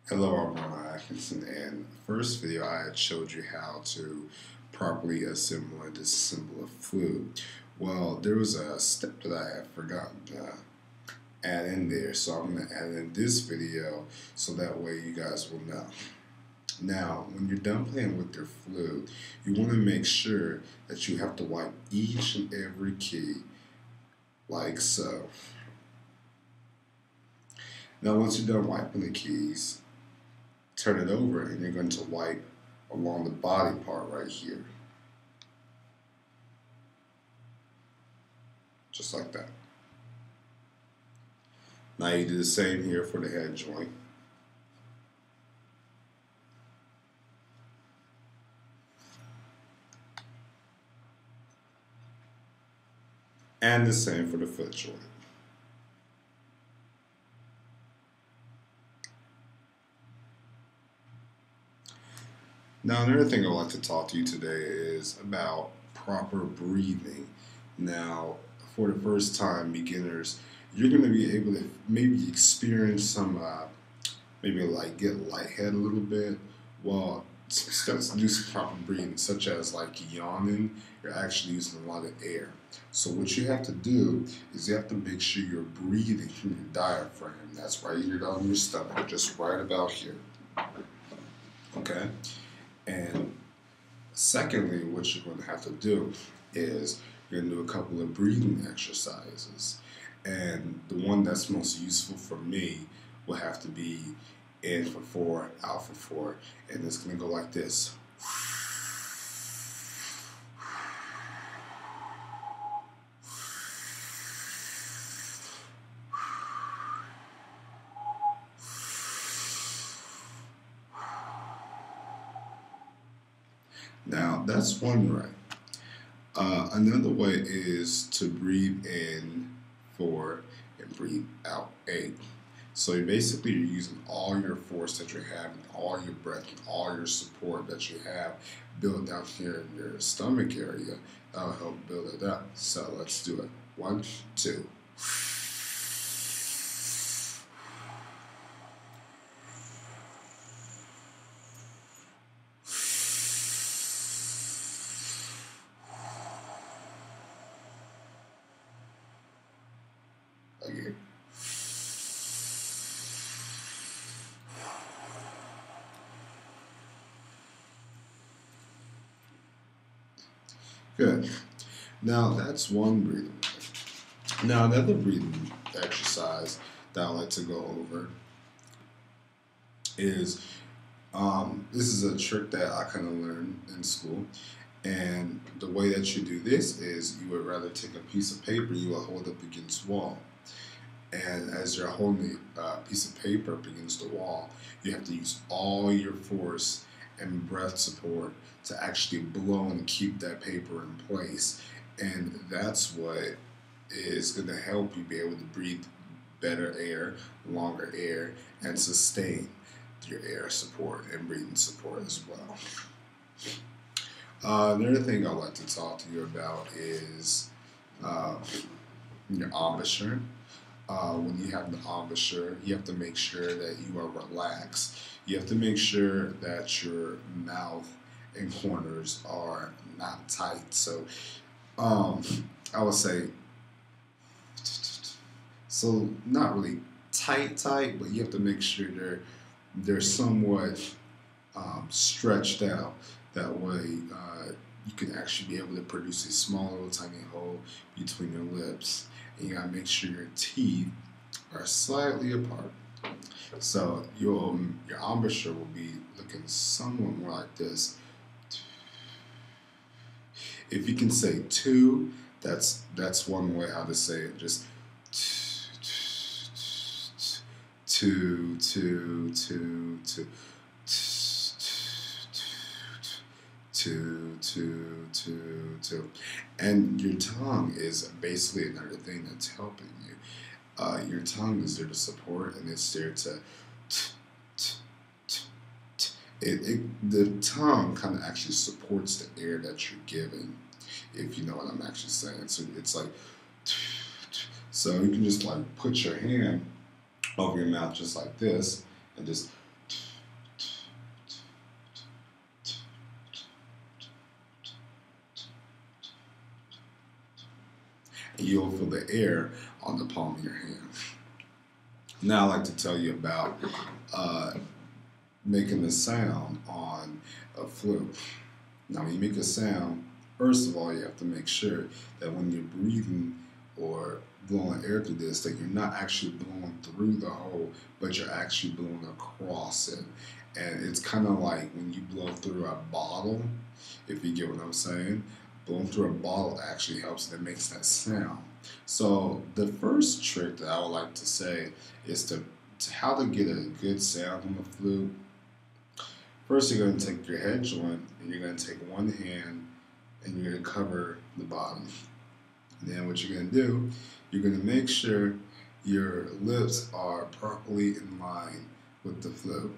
Hello, I'm Ron Atkinson, and the first video I had showed you how to properly assemble and disassemble a flute. Well, there was a step that I had forgotten to add in there, so I'm going to add in this video so that way you guys will know. Now, when you're done playing with your flute, you want to make sure that you have to wipe each and every key like so. Now, once you're done wiping the keys, turn it over and you're going to wipe along the body part right here. Just like that. Now you do the same here for the head joint. And the same for the foot joint. Now, another thing I'd like to talk to you today is about proper breathing. Now, for the first time beginners, you're going to be able to maybe experience some, maybe like get lightheaded a little bit. Well, start to do some proper breathing, such as like yawning. You're actually using a lot of air. So what you have to do is you have to make sure you're breathing from your diaphragm. That's right here on your stomach, just right about here. Okay? And secondly, what you're going to have to do is you're going to do a couple of breathing exercises. And the one that's most useful for me will have to be in for 4, out for 4. And it's going to go like this. Now, that's one way. Another way is to breathe in 4 and breathe out 8. So you're using all your force that you have, and all your breath, and all your support that you have built down here in your stomach area. That'll help build it up. So let's do it. 1, 2. Again. Good. Now that's one breathing. Now another breathing exercise that I like to go over is this is a trick that I kind of learned in school. And the way that you do this is you would rather take a piece of paper, you will hold up against the wall. And as you're holding a piece of paper up against the wall, you have to use all your force and breath support to actually blow and keep that paper in place. And that's what is going to help you be able to breathe better air, longer air, and sustain your air support and breathing support as well. Another thing I'd like to talk to you about is your embouchure. When you have the embouchure, you have to make sure that you are relaxed. You have to make sure that your mouth and corners are not tight. So I would say, so not really tight, but you have to make sure they're somewhat stretched out. That way you can actually be able to produce a small little tiny hole between your lips. And you gotta make sure your teeth are slightly apart. So your embouchure will be looking somewhat more like this. If you can say 2, that's one way how to say it. Just 2, 2, 2, 2. 2, 2, 2, 2. And your tongue is basically another thing that's helping you. Your tongue is there to support, and it's there to the tongue kind of actually supports the air that you're giving, if you know what I'm actually saying. So it's like, so you can just like put your hand over your mouth just like this, and just and you'll feel the air on the palm of your hand. Now I'd like to tell you about making a sound on a flute. Now when you make a sound, first of all, you have to make sure that when you're breathing or blowing air through this, that you're not actually blowing through the hole, but you're actually blowing across it. And it's kind of like when you blow through a bottle, if you get what I'm saying. Blowing through a bottle actually helps, and it makes that sound. So the first trick that I would like to say is to how to get a good sound on the flute. First, you're going to take your head joint and you're going to take one hand and you're going to cover the bottom. And then what you're going to do, you're going to make sure your lips are properly in line with the flute.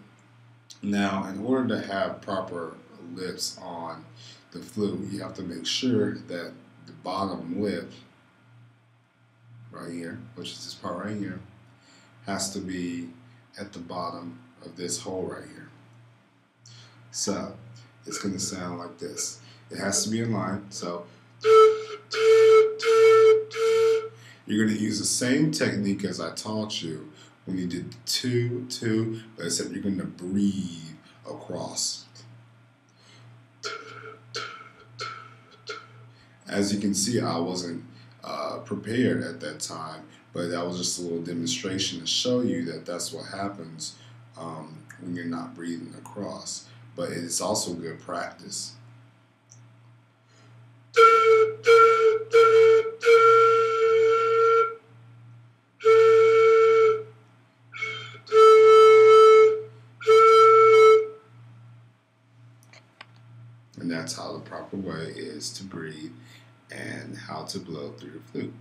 Now, in order to have proper lips on the flute, you have to make sure that the bottom lip, right here, which is this part right here, has to be at the bottom of this hole right here. So it's going to sound like this. It has to be in line. So you're going to use the same technique as I taught you when you did the 2, 2, but except you're going to breathe across. As you can see, I wasn't prepared at that time, but that was just a little demonstration to show you that that's what happens when you're not breathing across. But it's also good practice. And that's how the proper way is to breathe and how to blow through your flute.